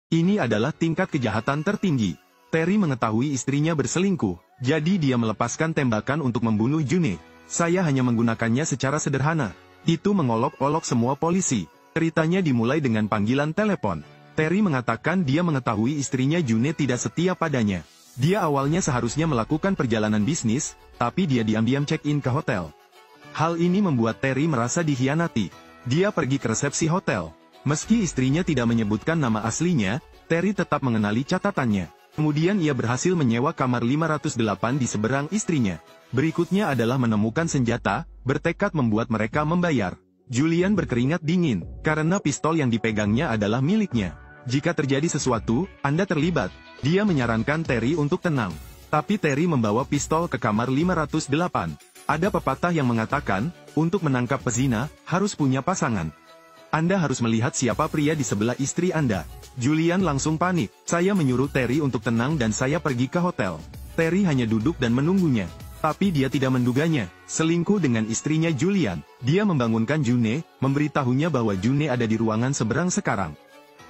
Ini adalah tingkat kejahatan tertinggi. Terry mengetahui istrinya berselingkuh, jadi dia melepaskan tembakan untuk membunuh June. Saya hanya menggunakannya secara sederhana. Itu mengolok-olok semua polisi. Ceritanya dimulai dengan panggilan telepon. Terry mengatakan dia mengetahui istrinya June tidak setia padanya. Dia awalnya seharusnya melakukan perjalanan bisnis, tapi dia diam-diam check-in ke hotel. Hal ini membuat Terry merasa dikhianati. Dia pergi ke resepsi hotel. Meski istrinya tidak menyebutkan nama aslinya, Terry tetap mengenali catatannya. Kemudian ia berhasil menyewa kamar 508 di seberang istrinya. Berikutnya adalah menemukan senjata, bertekad membuat mereka membayar. Julian berkeringat dingin, karena pistol yang dipegangnya adalah miliknya. Jika terjadi sesuatu, Anda terlibat. Dia menyarankan Terry untuk tenang. Tapi Terry membawa pistol ke kamar 508. Ada pepatah yang mengatakan, untuk menangkap pezina, harus punya pasangan. Anda harus melihat siapa pria di sebelah istri Anda. Julian langsung panik. Saya menyuruh Terry untuk tenang dan saya pergi ke hotel. Terry hanya duduk dan menunggunya. Tapi dia tidak menduganya. Selingkuh dengan istrinya Julian. Dia membangunkan June, memberitahunya bahwa June ada di ruangan seberang sekarang.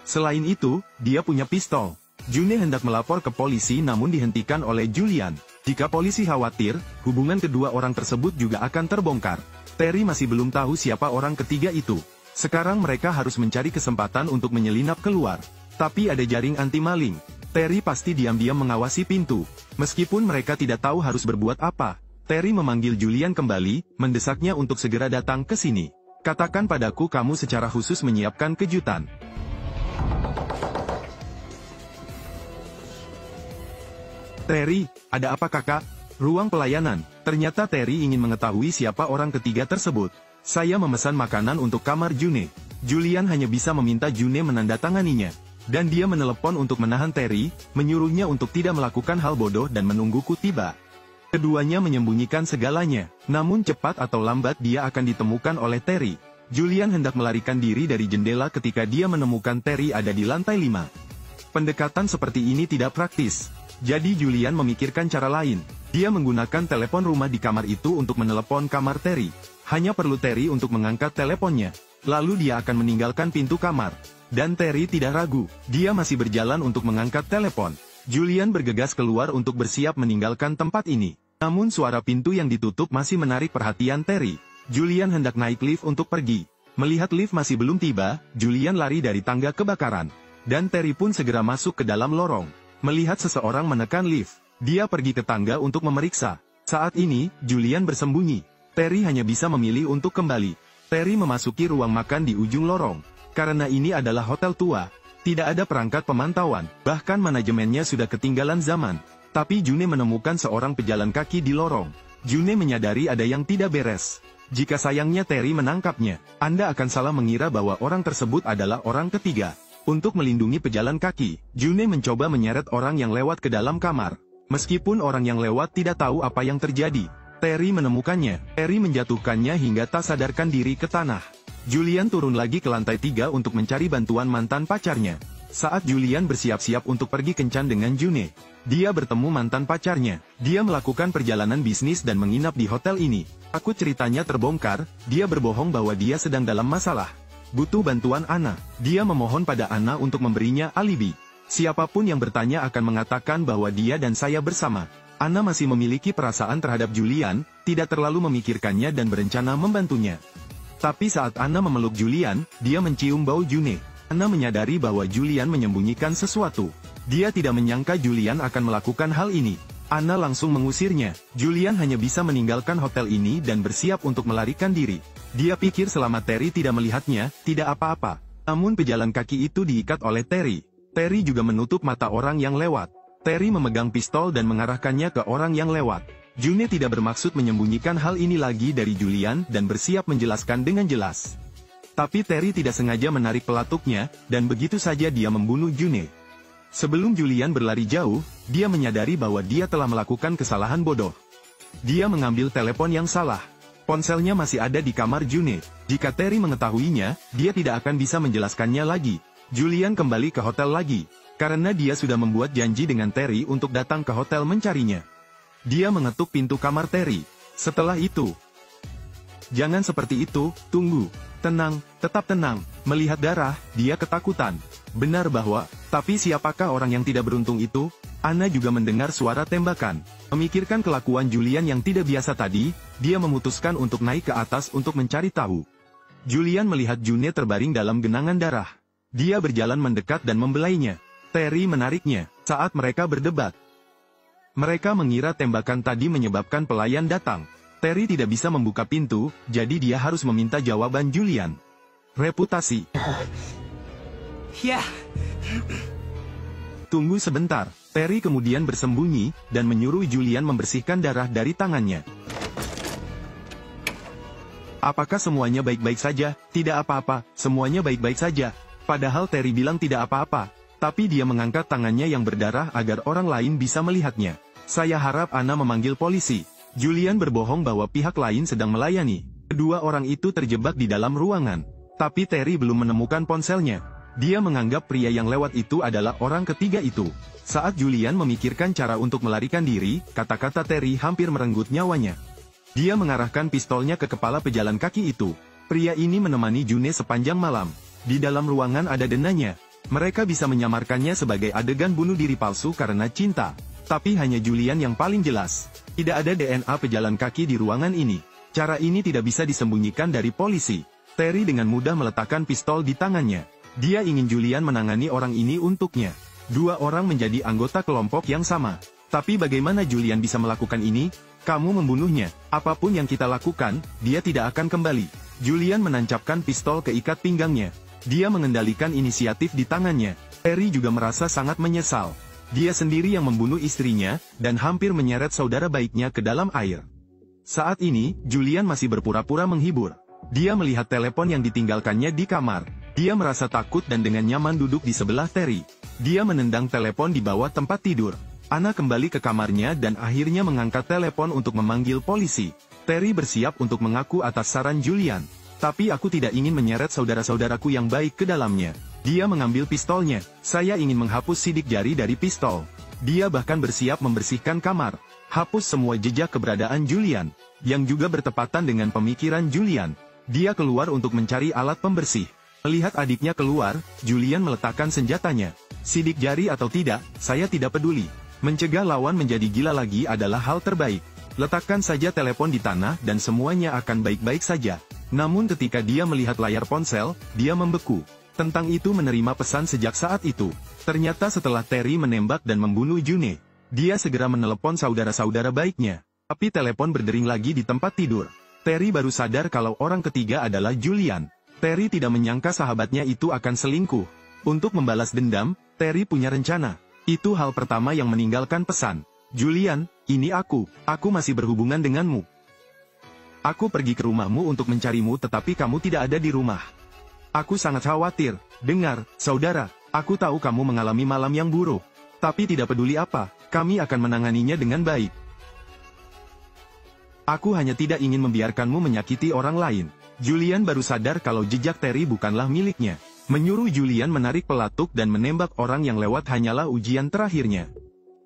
Selain itu, dia punya pistol. June hendak melapor ke polisi namun dihentikan oleh Julian. Jika polisi khawatir, hubungan kedua orang tersebut juga akan terbongkar. Terry masih belum tahu siapa orang ketiga itu. Sekarang mereka harus mencari kesempatan untuk menyelinap keluar. Tapi ada jaring anti-maling. Terry pasti diam-diam mengawasi pintu. Meskipun mereka tidak tahu harus berbuat apa. Terry memanggil Julian kembali, mendesaknya untuk segera datang ke sini. Katakan padaku kamu secara khusus menyiapkan kejutan. Terry, ada apa kakak? Ruang pelayanan. Ternyata Terry ingin mengetahui siapa orang ketiga tersebut. Saya memesan makanan untuk kamar June. Julian hanya bisa meminta June menandatanganinya. Dan dia menelepon untuk menahan Terry, menyuruhnya untuk tidak melakukan hal bodoh dan menungguku tiba. Keduanya menyembunyikan segalanya, namun cepat atau lambat dia akan ditemukan oleh Terry. Julian hendak melarikan diri dari jendela ketika dia menemukan Terry ada di lantai 5. Pendekatan seperti ini tidak praktis. Jadi Julian memikirkan cara lain. Dia menggunakan telepon rumah di kamar itu untuk menelepon kamar Terry. Hanya perlu Terry untuk mengangkat teleponnya. Lalu dia akan meninggalkan pintu kamar. Dan Terry tidak ragu. Dia masih berjalan untuk mengangkat telepon. Julian bergegas keluar untuk bersiap meninggalkan tempat ini. Namun suara pintu yang ditutup masih menarik perhatian Terry. Julian hendak naik lift untuk pergi. Melihat lift masih belum tiba, Julian lari dari tangga kebakaran. Dan Terry pun segera masuk ke dalam lorong. Melihat seseorang menekan lift, dia pergi ke tangga untuk memeriksa. Saat ini, Julian bersembunyi. Terry hanya bisa memilih untuk kembali. Terry memasuki ruang makan di ujung lorong. Karena ini adalah hotel tua, tidak ada perangkat pemantauan, bahkan manajemennya sudah ketinggalan zaman. Tapi June menemukan seorang pejalan kaki di lorong. June menyadari ada yang tidak beres. Jika sayangnya Terry menangkapnya, Anda akan salah mengira bahwa orang tersebut adalah orang ketiga. Untuk melindungi pejalan kaki, June mencoba menyeret orang yang lewat ke dalam kamar. Meskipun orang yang lewat tidak tahu apa yang terjadi, Terry menemukannya. Terry menjatuhkannya hingga tak sadarkan diri ke tanah. Julian turun lagi ke lantai 3 untuk mencari bantuan mantan pacarnya. Saat Julian bersiap-siap untuk pergi kencan dengan June, dia bertemu mantan pacarnya. Dia melakukan perjalanan bisnis dan menginap di hotel ini. Takut ceritanya terbongkar, dia berbohong bahwa dia sedang dalam masalah. Butuh bantuan Anna. Dia memohon pada Anna untuk memberinya alibi. Siapapun yang bertanya akan mengatakan bahwa dia dan saya bersama. Anna masih memiliki perasaan terhadap Julian, tidak terlalu memikirkannya dan berencana membantunya. Tapi saat Anna memeluk Julian, dia mencium bau June. Anna menyadari bahwa Julian menyembunyikan sesuatu. Dia tidak menyangka Julian akan melakukan hal ini. Anna langsung mengusirnya. Julian hanya bisa meninggalkan hotel ini dan bersiap untuk melarikan diri. Dia pikir selama Terry tidak melihatnya, tidak apa-apa. Namun pejalan kaki itu diikat oleh Terry. Terry juga menutup mata orang yang lewat. Terry memegang pistol dan mengarahkannya ke orang yang lewat. June tidak bermaksud menyembunyikan hal ini lagi dari Julian dan bersiap menjelaskan dengan jelas. Tapi Terry tidak sengaja menarik pelatuknya, dan begitu saja dia membunuh June. Sebelum Julian berlari jauh, dia menyadari bahwa dia telah melakukan kesalahan bodoh. Dia mengambil telepon yang salah. Ponselnya masih ada di kamar June. Jika Terry mengetahuinya, dia tidak akan bisa menjelaskannya lagi. Julian kembali ke hotel lagi. Karena dia sudah membuat janji dengan Terry untuk datang ke hotel mencarinya. Dia mengetuk pintu kamar Terry. Setelah itu, "Jangan seperti itu, tunggu. Tenang, tetap tenang." Melihat darah, dia ketakutan. Benar bahwa, tapi siapakah orang yang tidak beruntung itu? Anna juga mendengar suara tembakan. Memikirkan kelakuan Julian yang tidak biasa tadi, dia memutuskan untuk naik ke atas untuk mencari tahu. Julian melihat June terbaring dalam genangan darah. Dia berjalan mendekat dan membelainya. Terry menariknya, saat mereka berdebat. Mereka mengira tembakan tadi menyebabkan pelayan datang. Terry tidak bisa membuka pintu, jadi dia harus meminta jawaban Julian. Reputasi. Ya. Tunggu sebentar. Terry kemudian bersembunyi, dan menyuruh Julian membersihkan darah dari tangannya. Apakah semuanya baik-baik saja? Tidak apa-apa, semuanya baik-baik saja. Padahal Terry bilang tidak apa-apa. Tapi dia mengangkat tangannya yang berdarah agar orang lain bisa melihatnya. Saya harap Anna memanggil polisi. Julian berbohong bahwa pihak lain sedang melayani. Kedua orang itu terjebak di dalam ruangan. Tapi Terry belum menemukan ponselnya. Dia menganggap pria yang lewat itu adalah orang ketiga itu. Saat Julian memikirkan cara untuk melarikan diri, kata-kata Terry hampir merenggut nyawanya. Dia mengarahkan pistolnya ke kepala pejalan kaki itu. Pria ini menemani June sepanjang malam. Di dalam ruangan ada denanya. Mereka bisa menyamarkannya sebagai adegan bunuh diri palsu karena cinta. Tapi hanya Julian yang paling jelas. Tidak ada DNA pejalan kaki di ruangan ini. Cara ini tidak bisa disembunyikan dari polisi. Terry dengan mudah meletakkan pistol di tangannya. Dia ingin Julian menangani orang ini untuknya. Dua orang menjadi anggota kelompok yang sama. Tapi bagaimana Julian bisa melakukan ini? Kamu membunuhnya. Apapun yang kita lakukan, dia tidak akan kembali. Julian menancapkan pistol ke ikat pinggangnya. Dia mengendalikan inisiatif di tangannya. Terry juga merasa sangat menyesal. Dia sendiri yang membunuh istrinya, dan hampir menyeret saudara baiknya ke dalam air. Saat ini, Julian masih berpura-pura menghibur. Dia melihat telepon yang ditinggalkannya di kamar. Dia merasa takut dan dengan nyaman duduk di sebelah Terry. Dia menendang telepon di bawah tempat tidur. Anna kembali ke kamarnya dan akhirnya mengangkat telepon untuk memanggil polisi. Terry bersiap untuk mengaku atas saran Julian. Tapi aku tidak ingin menyeret saudara-saudaraku yang baik ke dalamnya. Dia mengambil pistolnya. Saya ingin menghapus sidik jari dari pistol. Dia bahkan bersiap membersihkan kamar. Hapus semua jejak keberadaan Julian. Yang juga bertepatan dengan pemikiran Julian. Dia keluar untuk mencari alat pembersih. Melihat adiknya keluar, Julian meletakkan senjatanya. Sidik jari atau tidak, saya tidak peduli. Mencegah lawan menjadi gila lagi adalah hal terbaik. Letakkan saja telepon di tanah dan semuanya akan baik-baik saja. Namun ketika dia melihat layar ponsel, dia membeku. Tentang itu menerima pesan sejak saat itu. Ternyata setelah Terry menembak dan membunuh June, dia segera menelepon saudara-saudara baiknya. Tapi telepon berdering lagi di tempat tidur. Terry baru sadar kalau orang ketiga adalah Julian. Terry tidak menyangka sahabatnya itu akan selingkuh. Untuk membalas dendam, Terry punya rencana. Itu hal pertama yang meninggalkan pesan. Julian, ini aku masih berhubungan denganmu. Aku pergi ke rumahmu untuk mencarimu tetapi kamu tidak ada di rumah. Aku sangat khawatir. Dengar, saudara, aku tahu kamu mengalami malam yang buruk. Tapi tidak peduli apa, kami akan menanganinya dengan baik. Aku hanya tidak ingin membiarkanmu menyakiti orang lain. Julian baru sadar kalau jejak Terry bukanlah miliknya. Menyuruh Julian menarik pelatuk dan menembak orang yang lewat hanyalah ujian terakhirnya.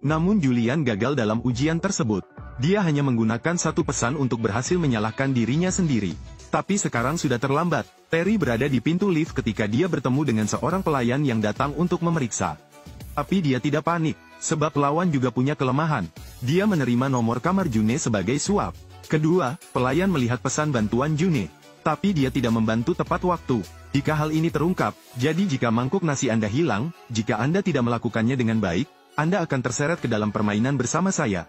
Namun Julian gagal dalam ujian tersebut. Dia hanya menggunakan satu pesan untuk berhasil menyalahkan dirinya sendiri. Tapi sekarang sudah terlambat. Terry berada di pintu lift ketika dia bertemu dengan seorang pelayan yang datang untuk memeriksa. Tapi dia tidak panik, sebab lawan juga punya kelemahan. Dia menerima nomor kamar June sebagai suap. Kedua, pelayan melihat pesan bantuan June. Tapi dia tidak membantu tepat waktu. Jika hal ini terungkap, jadi jika mangkuk nasi Anda hilang, jika Anda tidak melakukannya dengan baik, Anda akan terseret ke dalam permainan bersama saya.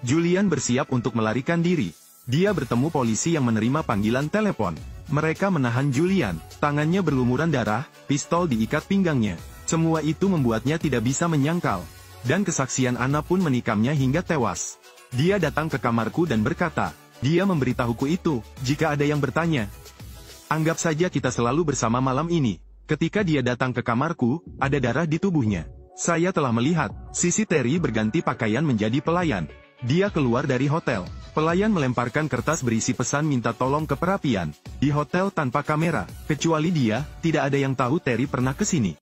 Julian bersiap untuk melarikan diri. Dia bertemu polisi yang menerima panggilan telepon. Mereka menahan Julian. Tangannya berlumuran darah, pistol diikat pinggangnya. Semua itu membuatnya tidak bisa menyangkal. Dan kesaksian Anna pun menikamnya hingga tewas. Dia datang ke kamarku dan berkata, dia memberitahuku itu, jika ada yang bertanya. Anggap saja kita selalu bersama malam ini. Ketika dia datang ke kamarku, ada darah di tubuhnya. Saya telah melihat, sisi Terry berganti pakaian menjadi pelayan. Dia keluar dari hotel. Pelayan melemparkan kertas berisi pesan minta tolong ke perapian. Di hotel tanpa kamera. Kecuali dia, tidak ada yang tahu Terry pernah ke sini.